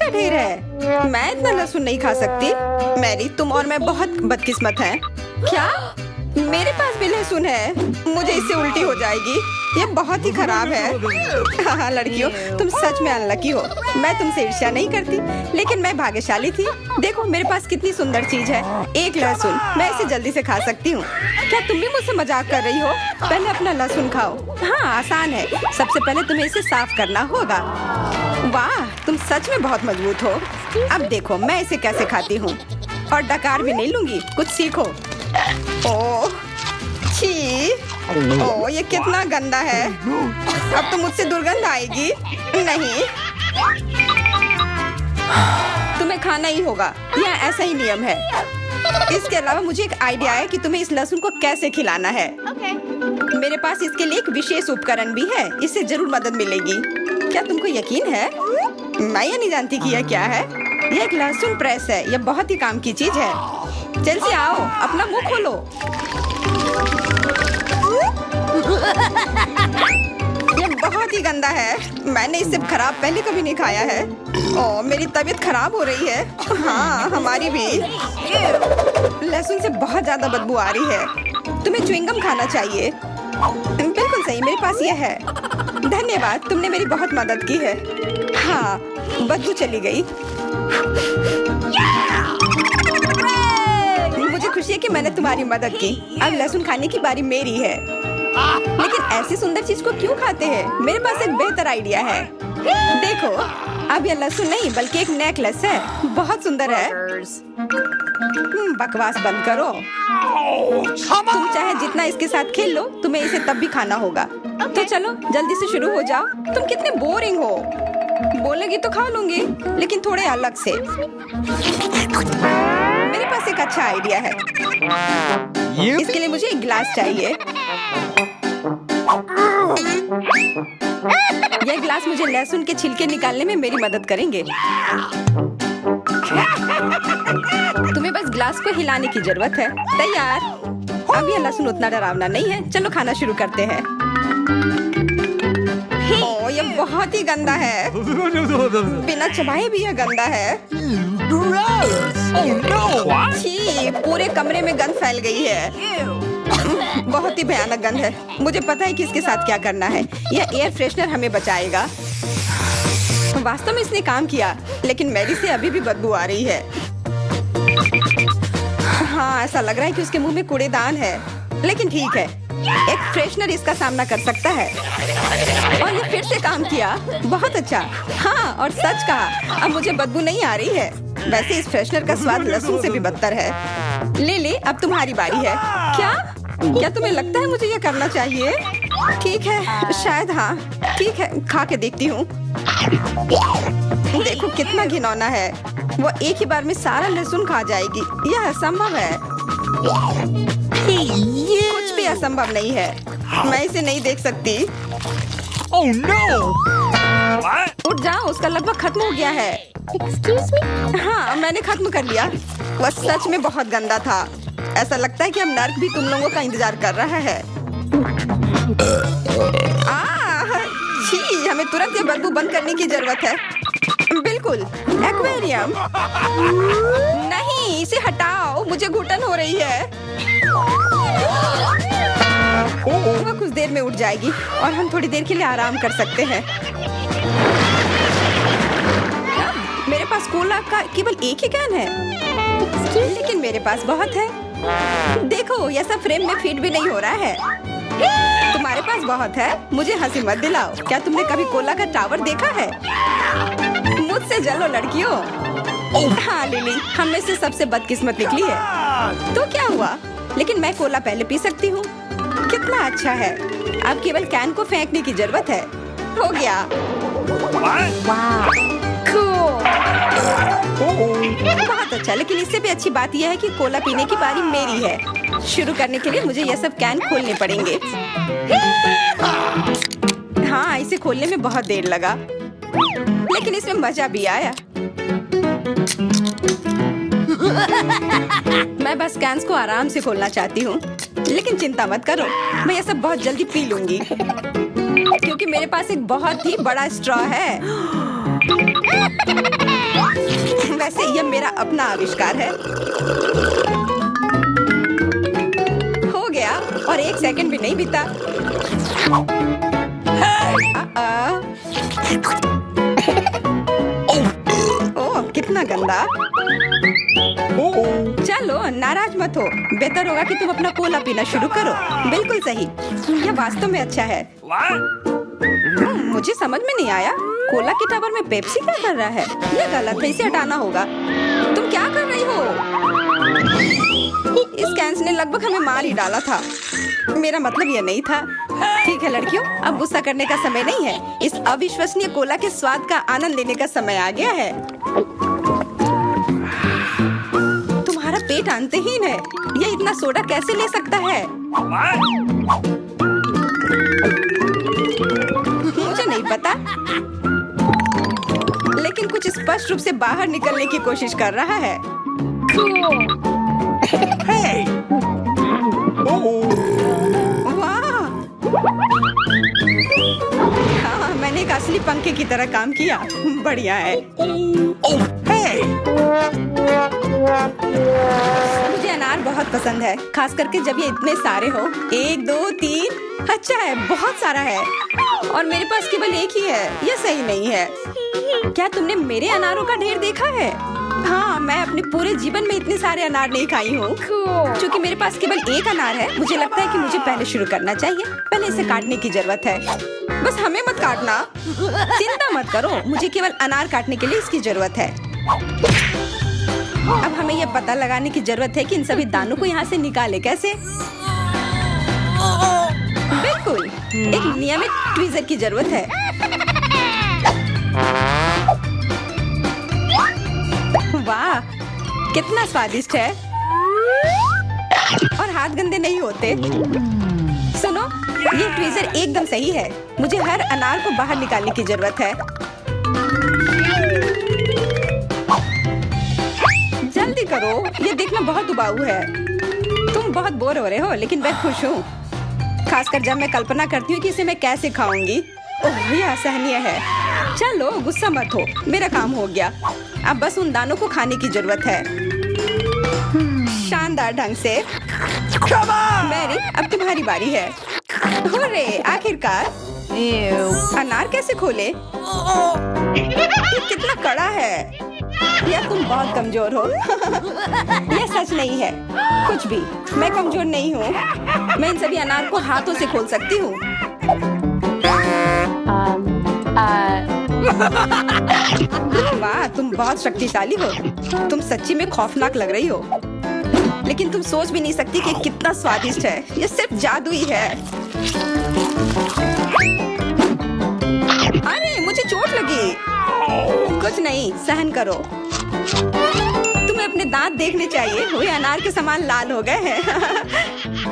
किसका ढेर है? मैं इतना लहसुन नहीं खा सकती। मैरी, तुम और मैं बहुत बदकिस्मत हैं। क्या? मेरे पास भी लहसुन है। मुझे इससे उल्टी हो जाएगी। ये बहुत ही खराब है। हाँ लड़कियों, तुम सच में अनलकी हो। मैं तुमसे ईर्ष्या नहीं करती, लेकिन मैं भाग्यशाली थी। देखो मेरे पास कितनी सुंदर चीज है, एक लहसुन। मैं इसे जल्दी से खा सकती हूँ। क्या तुम भी मुझसे मजाक कर रही हो? पहले अपना लहसुन खाओ। हाँ आसान है। सबसे पहले तुम्हें इसे साफ करना होगा। वाह, तुम सच में बहुत मजबूत हो। अब देखो मैं इसे कैसे खाती हूँ। और डकार भी नहीं लूंगी, कुछ सीखो। ओह छी, ओह ये कितना गंदा है। अब तो मुझसे दुर्गंध आएगी। नहीं, तुम्हें खाना ही होगा, यह ऐसा ही नियम है। इसके अलावा मुझे एक आइडिया है कि तुम्हें इस लहसुन को कैसे खिलाना है। मेरे पास इसके लिए एक विशेष उपकरण भी है, इससे जरूर मदद मिलेगी। क्या तुमको यकीन है? मैं ये नहीं जानती कि यह क्या है। यह एक लहसुन प्रेस है। यह बहुत ही काम की चीज है। चेल्सी आओ, अपना मुंह खोलो। यह बहुत ही गंदा है। मैंने इससे खराब पहले कभी नहीं खाया है। ओह मेरी तबीयत खराब हो रही है। हाँ हमारी भी। लहसुन से बहुत ज्यादा बदबू आ रही है। तुम्हें च्युइंगम खाना चाहिए। बिल्कुल सही, मेरे पास यह है। धन्यवाद, तुमने मेरी बहुत मदद की है। हाँ बदबू चली गई। मुझे खुशी है कि मैंने तुम्हारी मदद की। अब लहसुन खाने की बारी मेरी है। लेकिन ऐसी सुंदर चीज को क्यों खाते हैं? मेरे पास एक बेहतर आइडिया है। देखो, अब यह लहसुन नहीं बल्कि एक नेकलेस है। बहुत सुंदर है। बकवास बंद करो। तुम चाहे जितना इसके साथ खेल लो, तुम्हें इसे तब भी खाना होगा। तो चलो जल्दी से शुरू हो जाओ। तुम कितने बोरिंग हो। बोलेगी तो खा लूंगी, लेकिन थोड़े अलग से। मेरे पास एक अच्छा आइडिया है। इसके लिए मुझे एक गिलास चाहिए। यह गिलास मुझे लहसुन के छिलके निकालने में मेरी मदद करेंगे। तुम्हें बस गिलास को हिलाने की जरूरत है। तैयार। अब यह लहसुन उतना डरावना नहीं है। चलो खाना शुरू करते हैं। ओह ये बहुत ही गंदा है। बिना चबाए भी यह गंदा है। छी, पूरे कमरे में गंध फैल गई है। बहुत ही भयानक गंध है। मुझे पता है कि इसके साथ क्या करना है। यह एयर फ्रेशनर हमें बचाएगा। वास्तव में इसने काम किया, लेकिन मैरी से अभी भी बदबू आ रही है। हाँ ऐसा लग रहा है कि उसके मुंह में कूड़ेदान है, लेकिन ठीक है, एक फ्रेशनर इसका सामना कर सकता है। और ये फिर से काम किया। बहुत अच्छा। हाँ और सच कहा, अब मुझे बदबू नहीं आ रही है। वैसे इस फ्रेशनर का स्वाद लहसुन से भी बदतर है। ले ले, अब तुम्हारी बारी है। क्या तुम्हें लगता है मुझे यह करना चाहिए? ठीक है, शायद हाँ। ठीक है, खा के देखती हूँ। देखो कितना घिनौना है। वो एक ही बार में सारा लहसुन खा जाएगी। यह असंभव है। कुछ भी असंभव नहीं है। मैं इसे नहीं देख सकती। Oh no! उठ जाओ, उसका लगभग खत्म हो गया है। Excuse me? हाँ मैंने खत्म कर लिया। वह सच में बहुत गंदा था। ऐसा लगता है कि अब नर्क भी तुम लोगों का इंतजार कर रहा है। छी, हमें तुरंत ये बदबू बंद करने की जरूरत है। बिल्कुल, एक्वेरियम। नहीं, इसे हटाओ, मुझे घुटन हो रही है। वह कुछ देर में उठ जाएगी और हम थोड़ी देर के लिए आराम कर सकते हैं। मेरे पास कोला का केवल एक ही कैन है, लेकिन मेरे पास बहुत है। देखो यह सब फ्रेम में फिट भी नहीं हो रहा है। तुम्हारे पास बहुत है, मुझे हंसी मत दिलाओ। क्या तुमने कभी कोला का टावर देखा है? मुझसे जलो लड़कियों। हाँ लिली, हम में से सबसे बदकिस्मत निकली है। तो क्या हुआ? लेकिन मैं कोला पहले पी सकती हूँ। कितना अच्छा है। अब केवल कैन को फेंकने की जरूरत है। हो गया। Wow. Cool. बहुत अच्छा, लेकिन इससे भी अच्छी बात यह है कि कोला पीने की बारी मेरी है। शुरू करने के लिए मुझे यह सब कैन खोलने पड़ेंगे। हाँ इसे खोलने में बहुत देर लगा, लेकिन इसमें मजा भी आया। मैं बस कैंस को आराम से खोलना चाहती हूँ, लेकिन चिंता मत करो, मैं ये सब बहुत जल्दी पी लूंगी, क्योंकि मेरे पास एक बहुत ही बड़ा स्ट्रॉ है। वैसे यह मेरा अपना आविष्कार है। हो गया और 1 सेकंड भी नहीं बीता। ओह, कितना गंदा। चलो नाराज मत हो, बेहतर होगा कि तुम अपना कोला पीना शुरू करो। बिल्कुल सही, यह वास्तव में अच्छा है। मुझे समझ में नहीं आया, कोला के टावर में पेप्सी क्या कर रहा है? यह गलत है, इसे हटाना होगा। तुम क्या कर रही हो? इस कैंस ने लगभग हमें मार ही डाला था। मेरा मतलब यह नहीं था। ठीक है लड़कियों, अब गुस्सा करने का समय नहीं है। इस अविश्वसनीय कोला के स्वाद का आनंद लेने का समय आ गया है। तुम्हारा पेट अंतहीन है, यह इतना सोडा कैसे ले सकता है? मुझे नहीं पता, लेकिन कुछ स्पष्ट रूप से बाहर निकलने की कोशिश कर रहा है। Hey! वाह! हाँ, मैंने एक असली पंखे की तरह काम किया। बढ़िया है। Oh, hey! मुझे अनार बहुत पसंद है, खास करके जब ये इतने सारे हो। 1 2 3, अच्छा है, बहुत सारा है। और मेरे पास केवल एक ही है, यह सही नहीं है। क्या तुमने मेरे अनारों का ढेर देखा है? हाँ, मैं अपने पूरे जीवन में इतने सारे अनार नहीं खाई हूँ। क्योंकि मेरे पास केवल एक अनार है, मुझे लगता है कि मुझे पहले शुरू करना चाहिए। पहले इसे काटने की जरूरत है। बस हमें मत काटना। चिंता मत करो, मुझे केवल अनार काटने के लिए इसकी जरूरत है। अब हमें यह पता लगाने की जरूरत है कि इन सभी दानों को यहाँ से निकाले कैसे। बिल्कुल, एक नियमित ट्वीजर की जरूरत है। वाह, कितना स्वादिष्ट है। और हाथ गंदे नहीं होते। सुनो, ये ट्वीजर एकदम सही है। मुझे हर अनार को बाहर निकालने की जरूरत है। जल्दी करो, ये देखना बहुत उबाऊ है। तुम बहुत बोर हो रहे हो, लेकिन मैं खुश हूँ, खासकर जब मैं कल्पना करती हूँ कि इसे मैं कैसे खाऊंगी। ओह, यह असहनीय है। चलो गुस्सा मत हो, मेरा काम हो गया। अब बस उन दानों को खाने की जरूरत है, शानदार ढंग से। मैरी, अब तुम्हारी बारी है। हुर्रे, आखिरकार। अनार कैसे खोले? ये कितना कड़ा है। या तुम बहुत कमजोर हो। यह सच नहीं है। कुछ भी, मैं कमजोर नहीं हूँ। मैं इन सभी अनार को हाथों से खोल सकती हूँ। वाह, तुम बहुत शक्तिशाली हो। तुम सच्ची में खौफनाक लग रही हो, लेकिन तुम सोच भी नहीं सकती कि कितना स्वादिष्ट है। ये सिर्फ जादुई है। अरे, मुझे चोट लगी। कुछ नहीं, सहन करो। तुम्हें अपने दांत देखने चाहिए, वे अनार के समान लाल हो गए हैं।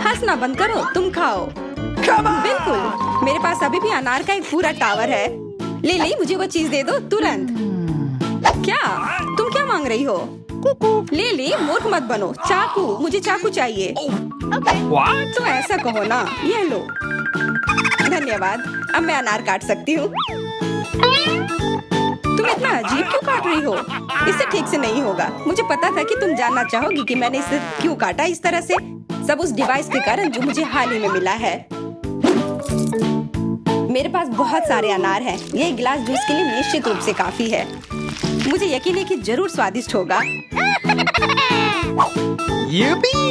हंसना बंद करो, तुम खाओ। बिल्कुल, मेरे पास अभी भी अनार का एक पूरा टावर है। ले, मुझे वो चीज दे दो तुरंत। क्या तुम क्या मांग रही हो? ले, मूर्ख मत बनो। चाकू, मुझे चाकू चाहिए। What? तो ऐसा कहो ना, ये लो। धन्यवाद, अब मैं अनार काट सकती हूँ। तुम इतना अजीब क्यों काट रही हो? इससे ठीक से नहीं होगा। मुझे पता था कि तुम जानना चाहोगी कि मैंने इसे क्यों काटा इस तरह से। सब उस डिवाइस के कारण जो मुझे हाल ही में मिला है। मेरे पास बहुत सारे अनार हैं। ये एक गिलास जूस के लिए निश्चित रूप से काफी है। मुझे यकीन है कि जरूर स्वादिष्ट होगा। Yippee!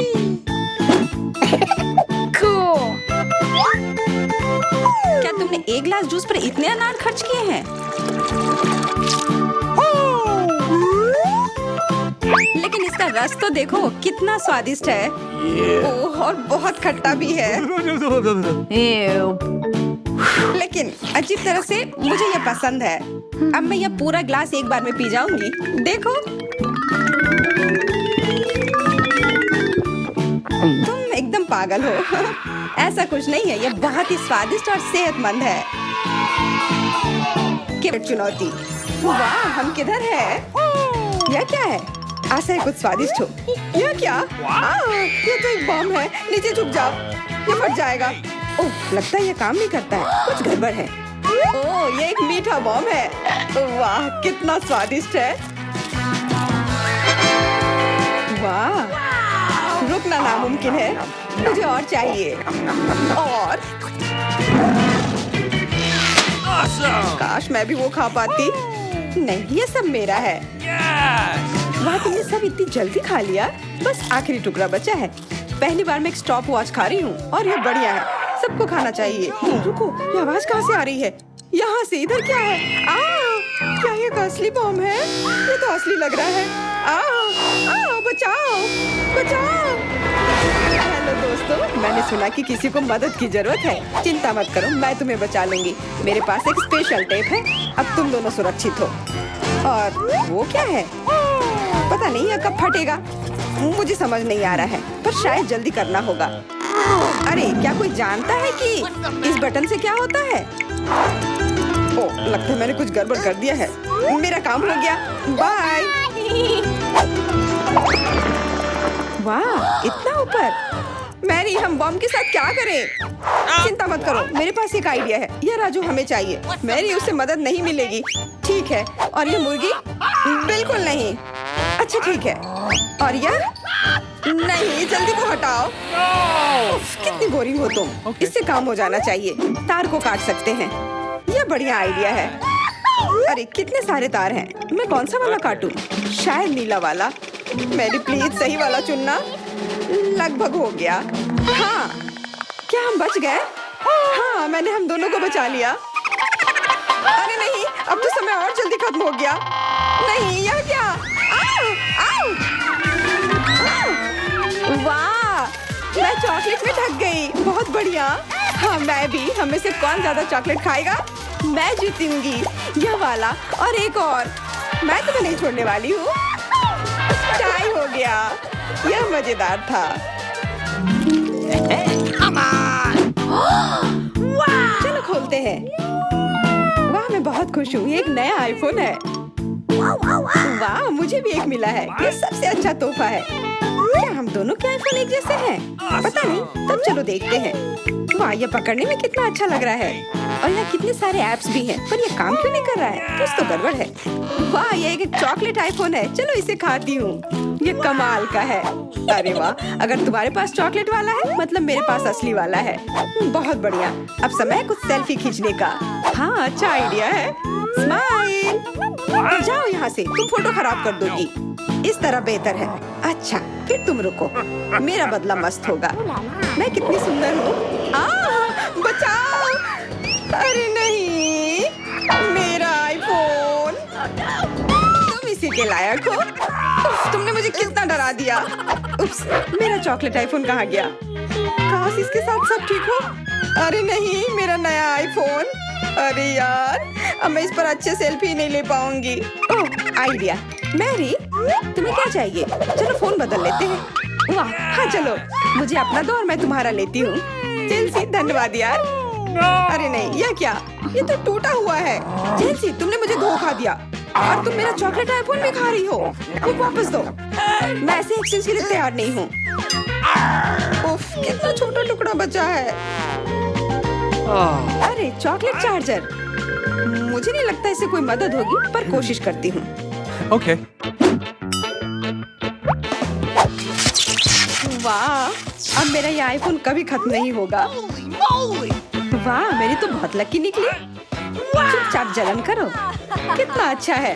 Cool. क्या तुमने एक गिलास जूस पर इतने अनार खर्च किए हैं? लेकिन इसका रस तो देखो, कितना स्वादिष्ट है। ओह, और बहुत खट्टा भी है। Ew. लेकिन अजीब तरह से मुझे यह पसंद है। अब मैं यह पूरा ग्लास एक बार में पी जाऊंगी। देखो, तुम एकदम पागल हो। ऐसा कुछ नहीं है, यह बहुत ही स्वादिष्ट और सेहतमंद है। केवल चुनौती। वाह, हम किधर है? यह क्या है? आशा है कुछ स्वादिष्ट हो। यह क्या? यह तो एक बम है। नीचे झुक जाओ, यह फट जाएगा। ओह, लगता है ये काम नहीं करता है। कुछ गड़बड़ है। ओह, ये एक मीठा बम है। वाह, कितना स्वादिष्ट है। वाह, रुकना नामुमकिन है। मुझे और चाहिए। और Awesome! काश मैं भी वो खा पाती। नहीं, ये सब मेरा है। Yes! वाह, तुमने सब इतनी जल्दी खा लिया। बस आखिरी टुकड़ा बचा है। पहली बार मैं एक स्टॉप वॉच खा रही हूँ और ये बढ़िया है। सबको खाना चाहिए। रुको, ये आवाज कहाँ से आ रही है? यहाँ से। इधर क्या है? क्या ये एक असली बॉम्ब है? ये तो असली लग रहा है। बचाओ, बचाओ। हेलो दोस्तों, मैंने सुना कि किसी को मदद की जरूरत है। चिंता मत करो, मैं तुम्हें बचा लूंगी। मेरे पास एक स्पेशल टेप है। अब तुम दोनों सुरक्षित हो। और वो क्या है? पता नहीं ये कब फटेगा। मुझे समझ नहीं आ रहा है, पर शायद जल्दी करना होगा। अरे, क्या कोई जानता है कि इस बटन से क्या होता है? ओह, लगता है मैंने कुछ गड़बड़ कर दिया है। मेरा काम हो गया। बाय। वाह, इतना ऊपर। मैरी, हम बॉम्ब के साथ क्या करें? चिंता मत करो, मेरे पास एक आइडिया है। यह राजू हमें चाहिए। मैरी, उससे मदद नहीं मिलेगी। ठीक है। और ये मुर्गी? बिल्कुल नहीं। अच्छा ठीक है। और यह? नहीं, जल्दी वो हटाओ। उफ, कितनी बोरिंग हो तुम। इससे काम हो जाना चाहिए। तार को काट सकते हैं। यह बढ़िया आइडिया है। अरे, कितने सारे तार हैं। मैं कौन सा वाला काटूं? शायद नीला वाला। मेरी प्लीज सही वाला चुनना। लगभग हो गया। हाँ, क्या हम बच गए? हाँ, मैंने हम दोनों को बचा लिया। अरे नहीं, अब तो समय और जल्दी खत्म हो गया। नहीं, यह क्या? आओ, आओ। वाह, मैं चॉकलेट में ढक गई। बहुत बढ़िया। हाँ, मैं भी। हम में से कौन ज्यादा चॉकलेट खाएगा? मैं जीतूंगी। यह वाला और एक और। मैं तुम्हें नहीं छोड़ने वाली हूँ। टाई हो गया। यह मजेदार था। चलो खोलते हैं। वाह, मैं बहुत खुश हूँ। ये एक नया आईफोन है। वाह, मुझे भी एक मिला है। ये सबसे अच्छा तोहफा है। क्या हम दोनों के आईफोन एक जैसे हैं? पता नहीं, तब चलो देखते हैं। वाह, ये पकड़ने में कितना अच्छा लग रहा है। और यहाँ कितने सारे ऐप्स भी हैं, पर ये काम क्यों नहीं कर रहा है? कुछ तो गड़बड़ है। वाह, ये एक चॉकलेट आईफोन है। चलो इसे खाती हूँ। ये कमाल का है। अरे वाह, अगर तुम्हारे पास चॉकलेट वाला है, मतलब मेरे पास असली वाला है। बहुत बढ़िया। अब समय कुछ सेल्फी खींचने का। हाँ, अच्छा आइडिया है। स्माइल। जाओ यहाँ से, तुम फोटो खराब कर दोगी। इस तरह बेहतर है। अच्छा, फिर तुम रुको। मेरा बदला मस्त होगा। मैं कितनी सुंदर हूँ। बचाओ। अरे नहीं, मेरा आईफोन। तुम इसी के लायक हो। उफ, तुमने मुझे कितना डरा दिया। उप्स, मेरा चॉकलेट आईफोन कहाँ गया? काश इसके साथ सब ठीक हो। अरे नहीं, मेरा नया आईफोन। अरे यार, अब मैं इस पर अच्छे सेल्फी नहीं ले पाऊंगी। ओह, आइडिया। मैरी, तुम्हें क्या चाहिए? चलो फोन बदल लेते हैं। वाह, हाँ चलो। मुझे अपना दो और मैं तुम्हारा लेती हूँ। चेल्सी, धन्यवाद यार। अरे नहीं, यह क्या? ये तो टूटा हुआ है। चेल्सी, तुमने मुझे धोखा दिया और तुम मेरा चॉकलेट आईफोन भी खा रही हो। वो वापस दो। मैं ऐसे एक्सचेंज के लिए तैयार नहीं हूँ। उफ, कितना छोटा टुकड़ा बचा है। अरे, चॉकलेट चार्जर। मुझे नहीं लगता इससे कोई मदद होगी, पर कोशिश करती हूँ। Okay. वाह, अब मेरा ये आईफोन कभी खत्म नहीं होगा। वाह, मेरी तो बहुत लकी निकली। चुपचाप जलन करो। कितना अच्छा है।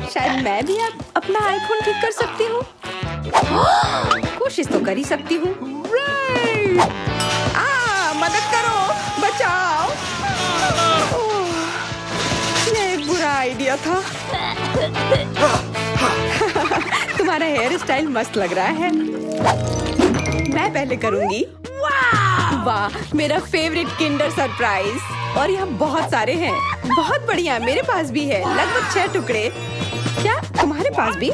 शायद मैं भी अब अपना आईफोन ठीक कर सकती हूँ। कोशिश तो कर ही सकती हूँ। मदद करो, बचाओ। ये एक बुरा आइडिया था। तुम्हारा हेयर स्टाइल मस्त लग रहा है। मैं पहले करूंगी। वाह, मेरा फेवरेट किंडर सरप्राइज। और यहाँ बहुत सारे हैं। बहुत बढ़िया, मेरे पास भी है। लगभग 6 टुकड़े। क्या तुम्हारे पास भी?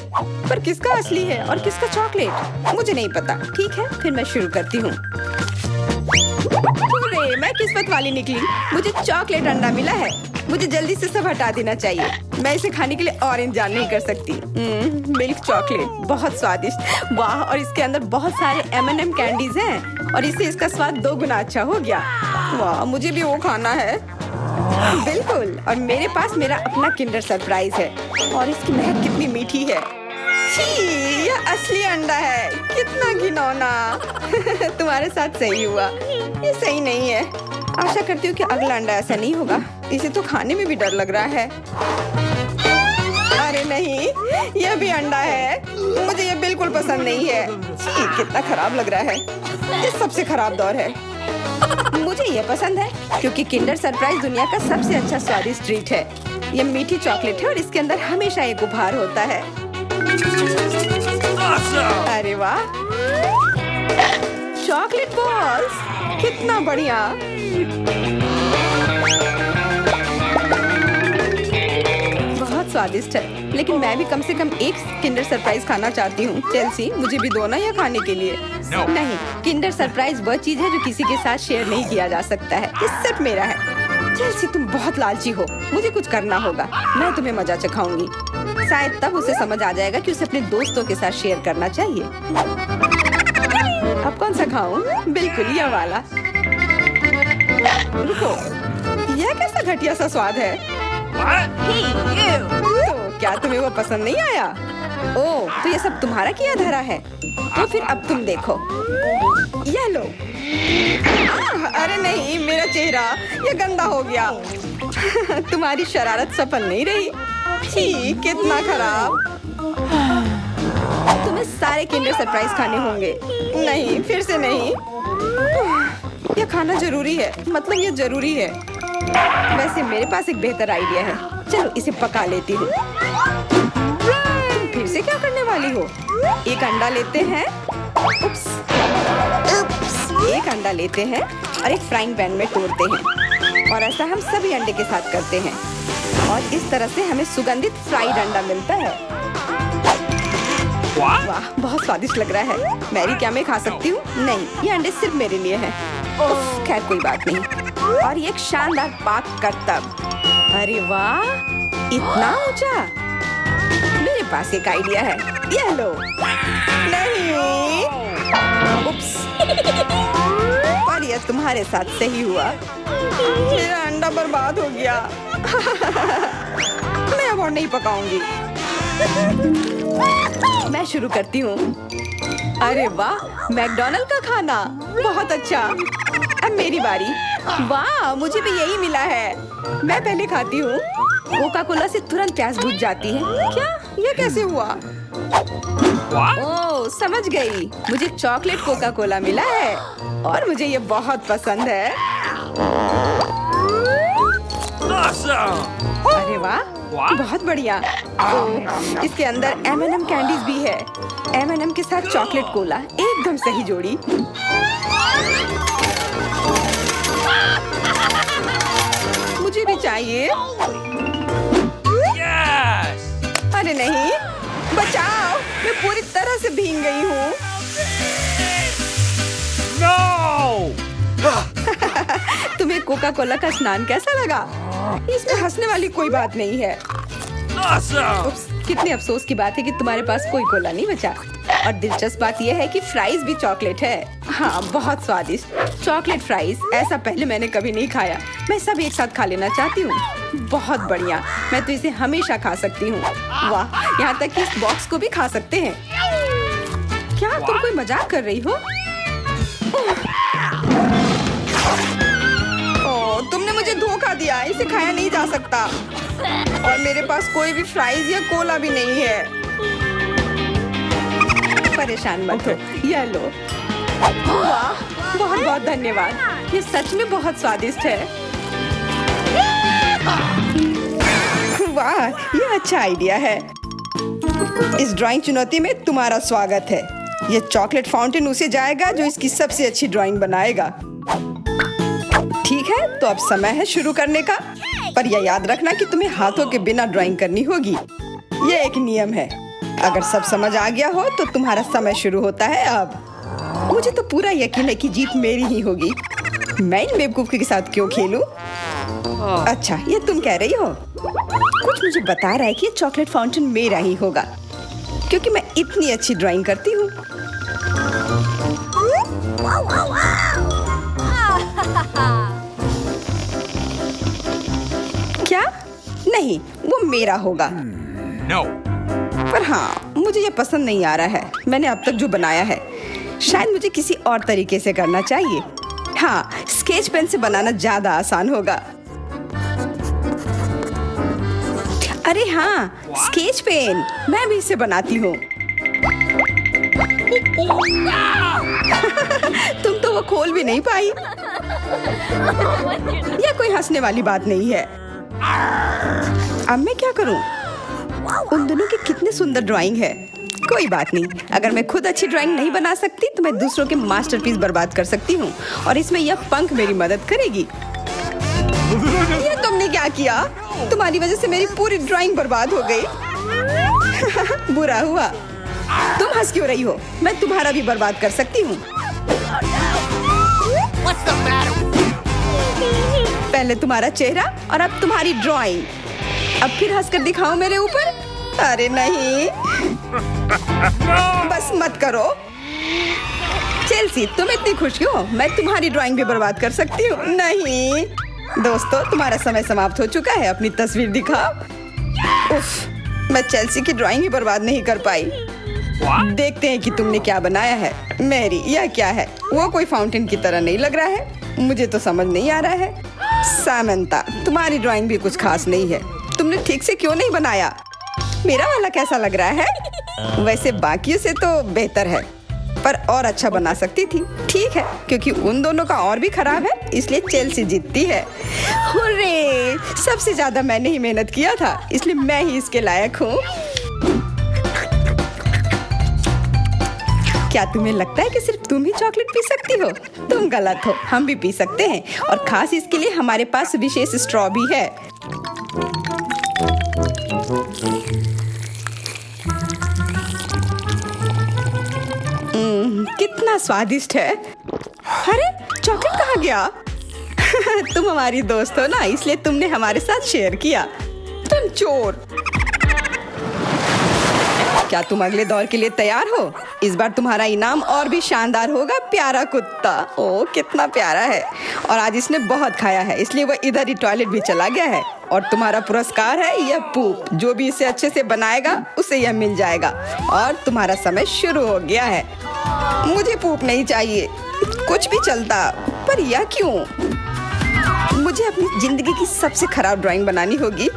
पर किसका असली है और किसका चॉकलेट? मुझे नहीं पता। ठीक है, फिर मैं शुरू करती हूँ। मैं किस्मत वाली निकली। मुझे चॉकलेट अंडा मिला है। मुझे जल्दी से सब हटा देना चाहिए। मैं इसे खाने के लिए और इंतजार नहीं कर सकती। मिल्क चॉकलेट, बहुत स्वादिष्ट। वाह, और इसके अंदर बहुत सारे M&M कैंडीज हैं और इससे इसका स्वाद 2 गुना अच्छा हो गया। वाह, मुझे भी वो खाना है। बिल्कुल, और मेरे पास मेरा अपना किंडर सरप्राइज है और इसकी महक कितनी मीठी है। छी, यह असली अंडा है। कितना घिनौना। तुम्हारे साथ सही हुआ, ये सही नहीं है। आशा करती हूँ कि अगला अंडा ऐसा नहीं होगा। इसे तो खाने में भी डर लग रहा है। अरे नहीं, यह भी अंडा है। मुझे ये बिल्कुल पसंद नहीं है। छी, कितना खराब लग रहा है। ये सबसे खराब दौर है। मुझे ये पसंद है क्योंकि किंडर सरप्राइज दुनिया का सबसे अच्छा स्वादिष्ट ट्रीट है। ये मीठी चॉकलेट है और इसके अंदर हमेशा एक उपहार होता है। Awesome! अरे वाह, चॉकलेट बॉल्स, कितना बढ़िया। बहुत स्वादिष्ट है, लेकिन मैं भी कम से कम एक किंडर सरप्राइज खाना चाहती हूँ। चेल्सी, मुझे भी दो ना यह खाने के लिए। No. नहीं, किंडर सरप्राइज वह चीज है जो किसी के साथ शेयर नहीं किया जा सकता है। ये सिर्फ मेरा है। चेल्सी, तुम बहुत लालची हो। मुझे कुछ करना होगा। मैं तुम्हें मजा चखाऊंगी। शायद तब उसे समझ आ जाएगा कि उसे अपने दोस्तों के साथ शेयर करना चाहिए। अब कौन सा खाऊं? बिल्कुल यह वाला। रुको, यह कैसा घटिया सा स्वाद है? What? तो क्या तुम्हें वो पसंद नहीं आया? ओह, तो ये सब तुम्हारा किया धरा है। तो फिर अब तुम देखो, यह लो। अरे नहीं, मेरा चेहरा ये गंदा हो गया। तुम्हारी शरारत सफल नहीं रही। छी, कितना खराब। तुम्हें सारे किंडर सरप्राइज खाने होंगे। नहीं, फिर से नहीं। यह खाना जरूरी है, मतलब ये जरूरी है। वैसे मेरे पास एक बेहतर आइडिया है। चलो इसे पका लेती हूँ। तुम फिर से क्या करने वाली हो? एक अंडा लेते हैं। उप्स, एक अंडा लेते हैं और एक फ्राइंग पैन में तोड़ते हैं। और ऐसा हम सभी अंडे के साथ करते हैं। और इस तरह से हमें सुगंधित फ्राइड अंडा मिलता है। What? वाह, बहुत स्वादिष्ट लग रहा है। मैरी, क्या मैं खा सकती हूँ? नहीं, ये अंडे सिर्फ मेरे लिए हैं। उफ, खैर कोई बात नहीं। और ये एक शानदार पाक करतब। अरे वाह, इतना ऊंचा। मेरे पास एक आइडिया है। यह लो। नहीं, उप्स। पर यह तुम्हारे साथ सही हुआ। मेरा अंडा बर्बाद हो गया। मैं अब और नहीं पकाऊंगी। मैं शुरू करती हूँ। अरे वाह, मैकडॉनल्ड का खाना, बहुत अच्छा। अब मेरी बारी। वाह, मुझे भी यही मिला है। मैं पहले खाती हूँ। कोका कोला से तुरंत प्यास बुझ जाती है। क्या? यह कैसे हुआ? What? ओह, समझ गई। मुझे चॉकलेट कोका कोला मिला है और मुझे ये बहुत पसंद है। Awesome! अरे वाह, What? बहुत बढ़िया। ओह, इसके अंदर M&M कैंडीज भी है। M&M के साथ चॉकलेट कोला, एकदम सही जोड़ी। मुझे भी चाहिए। Yes! अरे नहीं, बचाओ, मैं पूरी तरह से भीग गई हूँ। No! तुम्हें कोका कोला का स्नान कैसा लगा? इसमें हंसने वाली कोई बात नहीं है। Awesome! उप्स, कितने अफसोस की बात है कि तुम्हारे पास कोई कोला नहीं बचा। और दिलचस्प बात यह है कि फ्राइज भी चॉकलेट है। हाँ, बहुत स्वादिष्ट चॉकलेट फ्राइज। ऐसा पहले मैंने कभी नहीं खाया। मैं सब एक साथ खा लेना चाहती हूँ। बहुत बढ़िया, मैं तो इसे हमेशा खा सकती हूँ। वाह, यहाँ तक कि इस बॉक्स को भी खा सकते हैं। क्या तुम कोई मजाक कर रही हो? ओह, तुमने मुझे धोखा दिया। इसे खाया नहीं जा सकता। और मेरे पास कोई भी फ्राइज या कोला भी नहीं है। परेशान मत हो, यह लो। वाह, बहुत बहुत धन्यवाद। ये सच में बहुत स्वादिष्ट है। वाह, ये अच्छा आइडिया है। इस ड्राइंग चुनौती में तुम्हारा स्वागत है। ये चॉकलेट फाउंटेन उसे जाएगा जो इसकी सबसे अच्छी ड्राइंग बनाएगा। ठीक है, तो अब समय है शुरू करने का। पर यह याद रखना कि तुम्हें हाथों के बिना ड्राइंग करनी होगी। यह एक नियम है। अगर सब समझ आ गया हो तो तुम्हारा समय शुरू होता है अब। मुझे तो पूरा यकीन है कि जीत मेरी ही होगी। मैं इन बेवकूफ के साथ क्यों खेलूं? अच्छा, ये तुम कह रही हो? कुछ मुझे बता रहा है कि ये चॉकलेट फाउंटेन मेरा ही होगा, क्योंकि मैं इतनी अच्छी ड्राइंग करती हूँ। क्या? नहीं, वो मेरा होगा। No! पर हाँ, मुझे ये पसंद नहीं आ रहा है मैंने अब तक जो बनाया है। शायद मुझे किसी और तरीके से करना चाहिए। हाँ, स्केच पेन से बनाना ज्यादा आसान होगा। अरे हाँ, स्केच पेन, मैं भी इसे बनाती हूँ। तुम तो वो खोल भी नहीं पाई। यह कोई हंसने वाली बात नहीं है। अब मैं क्या करूं? उन दोनों की कितने सुंदर ड्राइंग है। कोई बात नहीं, अगर मैं खुद अच्छी ड्राइंग नहीं बना सकती तो मैं दूसरों के मास्टरपीस बर्बाद कर सकती हूँ और इसमें यह पंख मेरी मदद करेगी। ये तुमने क्या किया? तुम्हारी वजह से मेरी पूरी ड्राइंग बर्बाद हो गई। बुरा हुआ। तुम हंस क्यों रही हो? मैं तुम्हारा भी बर्बाद कर सकती हूँ। पहले तुम्हारा चेहरा और अब तुम्हारी ड्राइंग। अब फिर हंसकर दिखाओ मेरे ऊपर। अरे नहीं, बस मत करो। चेल्सी, तुम इतनी खुश क्यों? मैं तुम्हारी ड्राइंग भी बर्बाद कर सकती हूँ। नहीं दोस्तों, तुम्हारा समय समाप्त हो चुका है। अपनी तस्वीर दिखाओ। उफ, मैं चेल्सी की ड्राइंग ही बर्बाद नहीं कर पाई। देखते हैं कि तुमने क्या बनाया है। मैरी, यह क्या है? वो कोई फाउंटेन की तरह नहीं लग रहा है। मुझे तो समझ नहीं आ रहा है। सामंता, तुम्हारी ड्राइंग भी कुछ खास नहीं है। तुमने ठीक से क्यों नहीं बनाया? मेरा वाला कैसा लग रहा है? वैसे बाकियों से तो बेहतर है, पर और अच्छा बना सकती थी। ठीक है, क्योंकि उन दोनों का और भी खराब है, इसलिए चेल्सी जीतती है। हुर्रे! सबसे ज्यादा मैंने ही मेहनत किया था, इसलिए मैं ही इसके लायक हूँ। क्या तुम्हें लगता है कि सिर्फ तुम ही चॉकलेट पी सकती हो? तुम गलत हो, हम भी पी सकते हैं और खास इसके लिए हमारे पास विशेष स्ट्रॉ भी है। कितना स्वादिष्ट है। अरे चॉकलेट कहाँ गया? तुम हमारी दोस्त हो ना, इसलिए तुमने हमारे साथ शेयर किया। तुम चोर। क्या तुम अगले दौर के लिए तैयार हो? इस बार तुम्हारा इनाम और भी शानदार होगा। प्यारा कुत्ता, ओ कितना प्यारा है। और आज इसने बहुत खाया है, इसलिए वह इधर ही टॉयलेट भी चला गया है। और तुम्हारा पुरस्कार है यह पूप। जो भी इसे अच्छे से बनाएगा उसे यह मिल जाएगा। और तुम्हारा समय शुरू हो गया है। मुझे पूप नहीं चाहिए, कुछ भी चलता, पर यह क्यों? मुझे अपनी जिंदगी की सबसे खराब ड्राइंग बनानी होगी।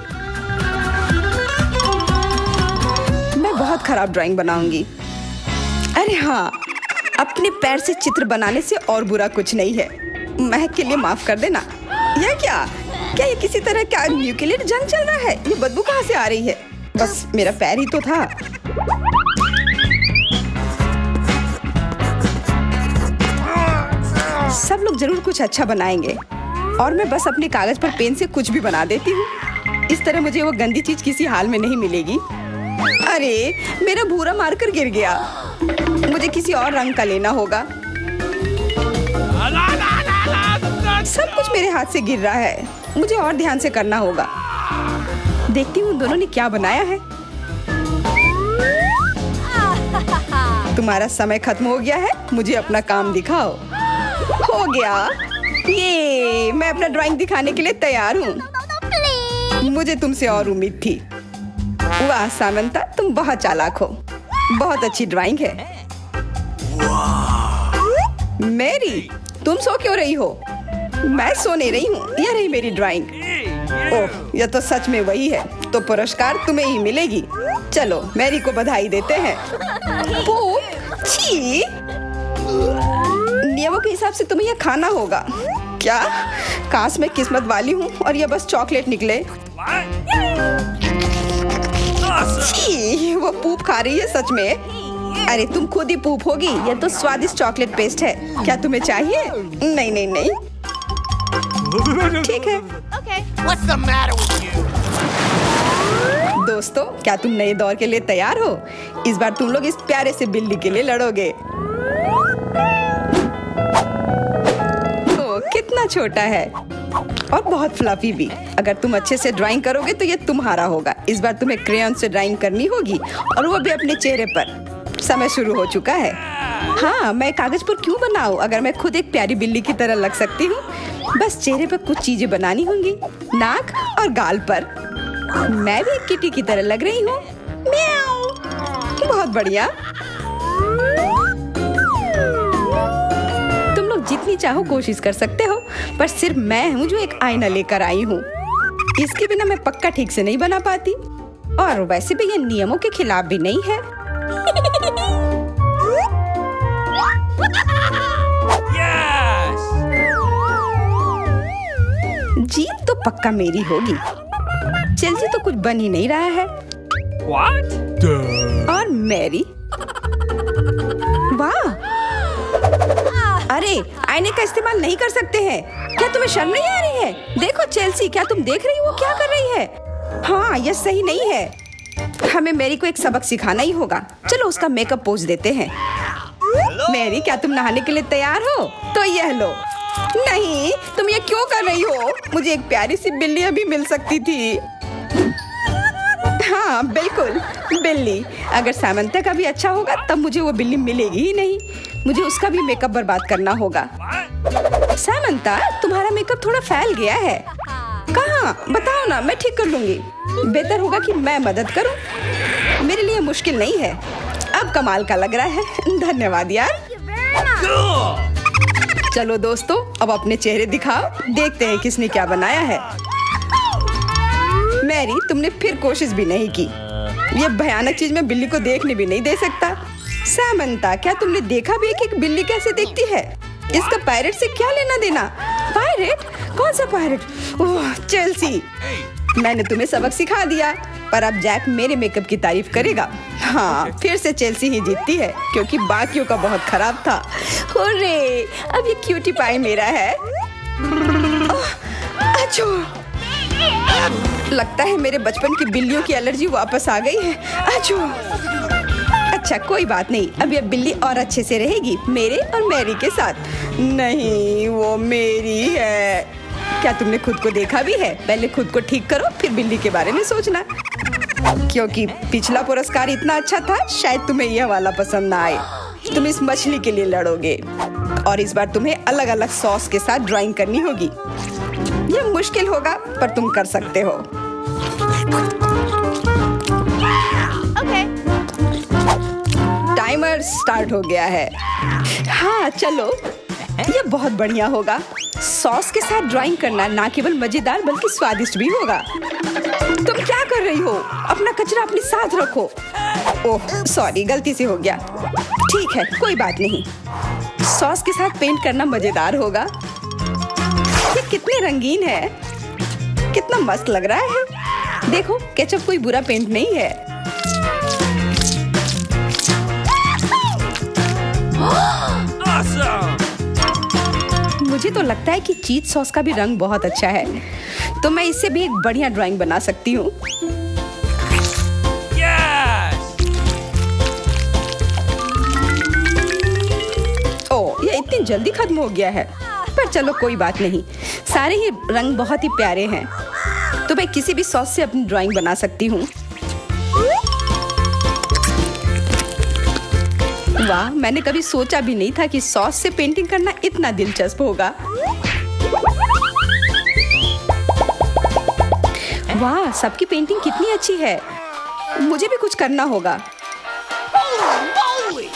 बहुत खराब ड्राइंग बनाऊंगी। अरे हाँ, अपने पैर से चित्र बनाने से और बुरा कुछ नहीं है। महक के लिए माफ कर देना। यह क्या ये किसी तरह का न्यूक्लियर जंग चल रहा है? ये बदबू कहाँ से आ रही है? बस मेरा पैर ही तो था। सब लोग जरूर कुछ अच्छा बनाएंगे और मैं बस अपने कागज पर पेन से कुछ भी बना देती हूँ। इस तरह मुझे वो गंदी चीज किसी हाल में नहीं मिलेगी। अरे मेरा भूरा मार्कर गिर गया। मुझे किसी और रंग का लेना होगा। सब कुछ मेरे हाथ से गिर रहा है। मुझे और ध्यान से करना होगा। देखती हूँ दोनों ने क्या बनाया है। तुम्हारा समय खत्म हो गया है, मुझे अपना काम दिखाओ। हो गया, ये मैं अपना ड्राइंग दिखाने के लिए तैयार हूँ। मुझे तुमसे और उम्मीद थी। वाह सामंता, तुम बहुत चालाक हो। बहुत अच्छी ड्राइंग है। मैरी, तुम सो क्यों रही हो? मैं सो नहीं रही हूँ, यह रही मेरी ड्राइंग। ओह, यह तो सच में वही है। तो पुरस्कार तुम्हें ही मिलेगी। चलो मैरी को बधाई देते हैं। पूप, छी! नियमों के हिसाब से तुम्हें यह खाना होगा। क्या? काश मैं किस्मत वाली हूँ और यह बस चॉकलेट निकले। छी, वो पूप खा रही है सच में। अरे तुम खुद ही पूप होगी। यह तो स्वादिष्ट चॉकलेट पेस्ट है। क्या तुम्हें चाहिए? नहीं नहीं नहीं, ठीक है। What's the matter with you? दोस्तों, क्या तुम नए दौर के लिए तैयार हो? इस बार तुम लोग इस प्यारे से बिल्ली के लिए लड़ोगे। ओह, कितना छोटा है और बहुत फ्लफी भी। अगर तुम अच्छे से ड्राइंग करोगे तो ये तुम्हारा होगा। इस बार तुम्हें क्रेयॉन से ड्राइंग करनी होगी और वो भी अपने चेहरे पर। समय शुरू हो चुका है। हाँ, मैं कागज पर क्यों बनाऊं अगर मैं खुद एक प्यारी बिल्ली की तरह लग सकती हूँ। बस चेहरे पर कुछ चीजें बनानी होंगी, नाक और गाल पर। मैं भी एक किटी की तरह लग रही हूँ। म्याऊ, बहुत बढ़िया। तुम लोग जितनी चाहो कोशिश कर सकते हो, पर सिर्फ मैं हूँ जो एक आईना लेकर आई हूँ। इसके बिना मैं पक्का ठीक से नहीं बना पाती, और वैसे भी ये नियमों के खिलाफ भी नहीं है। Yes! जीत तो पक्का मेरी होगी। चेल्सी तो कुछ बन ही नहीं रहा है। What? और मैरी, वाह! अरे, आईने का इस्तेमाल नहीं कर सकते हैं। क्या तुम्हें शर्म नहीं आ रही है? देखो चेल्सी, क्या तुम देख रही हो क्या कर रही है? हाँ, यह सही नहीं है। हमें मैरी को एक सबक सिखाना ही होगा। चलो उसका मेकअप पोज देते हैं। मैरी, क्या तुम नहाने के लिए तैयार हो? तो यह लो। नहीं, तुम ये क्यों कर रही हो? मुझे एक प्यारी सी बिल्ली अभी मिल सकती थी। हाँ बिल्कुल, बिल्ली। अगर सामंता का भी अच्छा होगा तब मुझे वो बिल्ली मिलेगी ही नहीं। मुझे उसका भी मेकअप बर्बाद करना होगा। सामंता, तुम्हारा मेकअप थोड़ा फैल गया है। कहाँ? बताओ ना, मैं ठीक कर लूंगी। बेहतर होगा कि मैं मदद करूं। मेरे लिए मुश्किल नहीं है। अब कमाल का लग रहा है। धन्यवाद यार। चलो दोस्तों, अब अपने चेहरे दिखाओ। देखते हैं किसने क्या बनाया है। मैरी, तुमने फिर कोशिश भी नहीं की। ये भयानक चीज मैं बिल्ली को देखने भी नहीं दे सकता। सामंता, क्या तुमने देखा भी है कि एक बिल्ली कैसे देखती है? इसका पायरेट से क्या लेना देना? पायरेट? कौन सा पायरेट? ओह चेल्सी, मैंने तुम्हें सबक सिखा दिया, पर अब जैक मेरे मेकअप की तारीफ करेगा। हाँ, फिर से चेल्सी ही जीतती है, क्योंकि बाकियों का बहुत खराब था। हुर्रे, अब ये क्यूटी पाई मेरा है। अच्छो, लगता है मेरे बचपन की बिल्लियों की एलर्जी वापस आ गई है। अच्छो, अच्छा कोई बात नहीं, अब ये बिल्ली और अच्छे से रहेगी मेरे और मैरी के साथ। नहीं, वो मेरी है। क्या तुमने खुद को देखा भी है? पहले खुद को ठीक करो, फिर बिल्ली के बारे में सोचना। क्योंकि पिछला पुरस्कार इतना अच्छा था, शायद तुम्हें यह वाला पसंद ना आए। तुम इस मछली के लिए लड़ोगे, और इस बार तुम्हें अलग अलग सॉस के साथ ड्राइंग करनी होगी। यह मुश्किल होगा, पर तुम कर सकते हो। टाइमर स्टार्ट हो गया है। हाँ चलो, यह बहुत बढ़िया होगा। सॉस के साथ ड्राइंग करना ना केवल मजेदार बल्कि स्वादिष्ट भी होगा। तुम क्या कर रही हो? अपना कचरा अपने साथ रखो। ओह सॉरी, गलती से हो गया। ठीक है, कोई बात नहीं। सॉस के साथ पेंट करना मजेदार होगा। ये कितने रंगीन है, कितना मस्त लग रहा है। देखो, केचप कोई बुरा पेंट नहीं है। Awesome! मुझे तो लगता है कि चीज सॉस का भी रंग बहुत अच्छा है, तो मैं इससे भी एक बढ़िया ड्राइंग बना सकती हूँ। Yes! ओह, ये इतनी जल्दी खत्म हो गया है। पर चलो कोई बात नहीं, सारे ही रंग बहुत ही प्यारे हैं, तो मैं किसी भी सॉस से अपनी ड्राइंग बना सकती हूँ। वाह, मैंने कभी सोचा भी नहीं था कि सॉस से पेंटिंग करना इतना दिलचस्प होगा। वाह, सबकी पेंटिंग कितनी अच्छी है। मुझे भी कुछ करना होगा।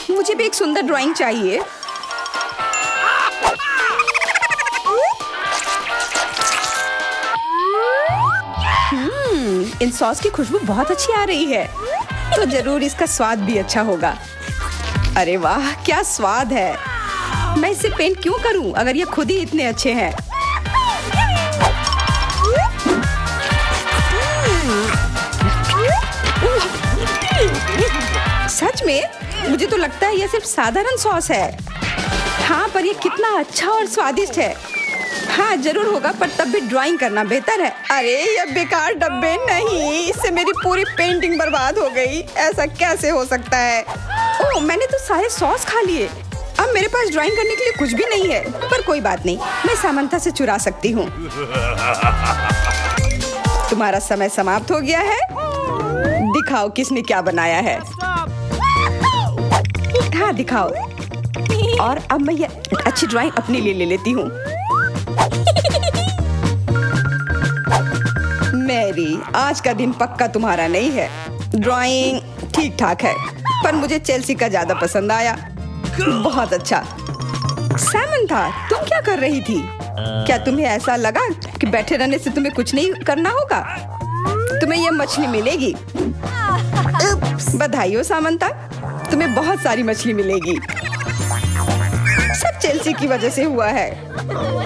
मुझे भी एक सुंदर ड्राइंग चाहिए। इन सॉस की खुशबू बहुत अच्छी आ रही है, तो जरूर इसका स्वाद भी अच्छा होगा। अरे वाह, क्या स्वाद है। मैं इसे पेंट क्यों करूं अगर ये खुद ही इतने अच्छे हैं। सच में? मुझे तो लगता है यह सिर्फ साधारण सॉस है। हाँ, पर ये कितना अच्छा और स्वादिष्ट है। हाँ जरूर होगा, पर तब भी ड्राइंग करना बेहतर है। अरे ये बेकार डब्बे, नहीं, इससे मेरी पूरी पेंटिंग बर्बाद हो गई। ऐसा कैसे हो सकता है? ओह, मैंने तो सारे सॉस खा लिए। अब मेरे पास ड्राइंग करने के लिए कुछ भी नहीं है। पर कोई बात नहीं, मैं सामंता से चुरा सकती हूँ। तुम्हारा समय समाप्त हो गया है। दिखाओ किसने क्या बनाया है। हाँ दिखाओ। और अब मैं ये अच्छी ड्राइंग अपने लिए ले लेती हूँ। मैरी, आज का दिन पक्का तुम्हारा नहीं है। ड्राइंग ठीक ठाक है, पर मुझे चेल्सी का ज्यादा पसंद आया। बहुत अच्छा। सैमंथा, तुम क्या कर रही थी? क्या तुम्हें ऐसा लगा कि बैठे रहने से तुम्हें कुछ नहीं करना होगा? तुम्हें यह मछली मिलेगी। बधाई हो सामंथा, तुम्हें बहुत सारी मछली मिलेगी। सब चेल्सी की वजह से हुआ है।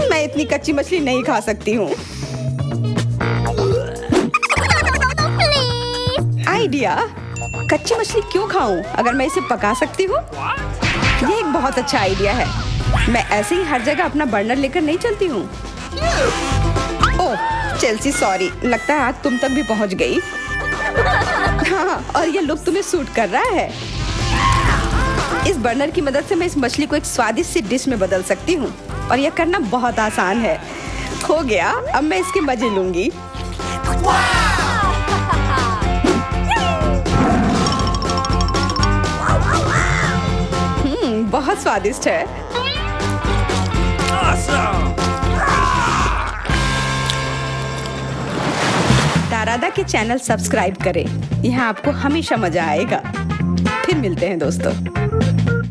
मैं इतनी कच्ची मछली नहीं खा सकती हूँ। आइडिया, कच्ची मछली क्यों खाऊं अगर मैं इसे पका सकती हूँ? ये एक बहुत अच्छा आइडिया है। मैं ऐसे ही हर जगह अपना बर्नर लेकर नहीं चलती हूँ। ओह चेल्सी, सॉरी, लगता है आग तुम तक भी पहुँच गई। हाँ, और ये लुक तुम्हें सूट कर रहा है। इस बर्नर की मदद से मैं इस मछली को एक स्वादिष्ट सी डिश में बदल सकती हूँ, और यह करना बहुत आसान है। हो गया, अब मैं इसके मजे लूंगी। बहुत स्वादिष्ट है। Awesome! दारादा के चैनल सब्सक्राइब करें, यहाँ आपको हमेशा मजा आएगा। फिर मिलते हैं दोस्तों।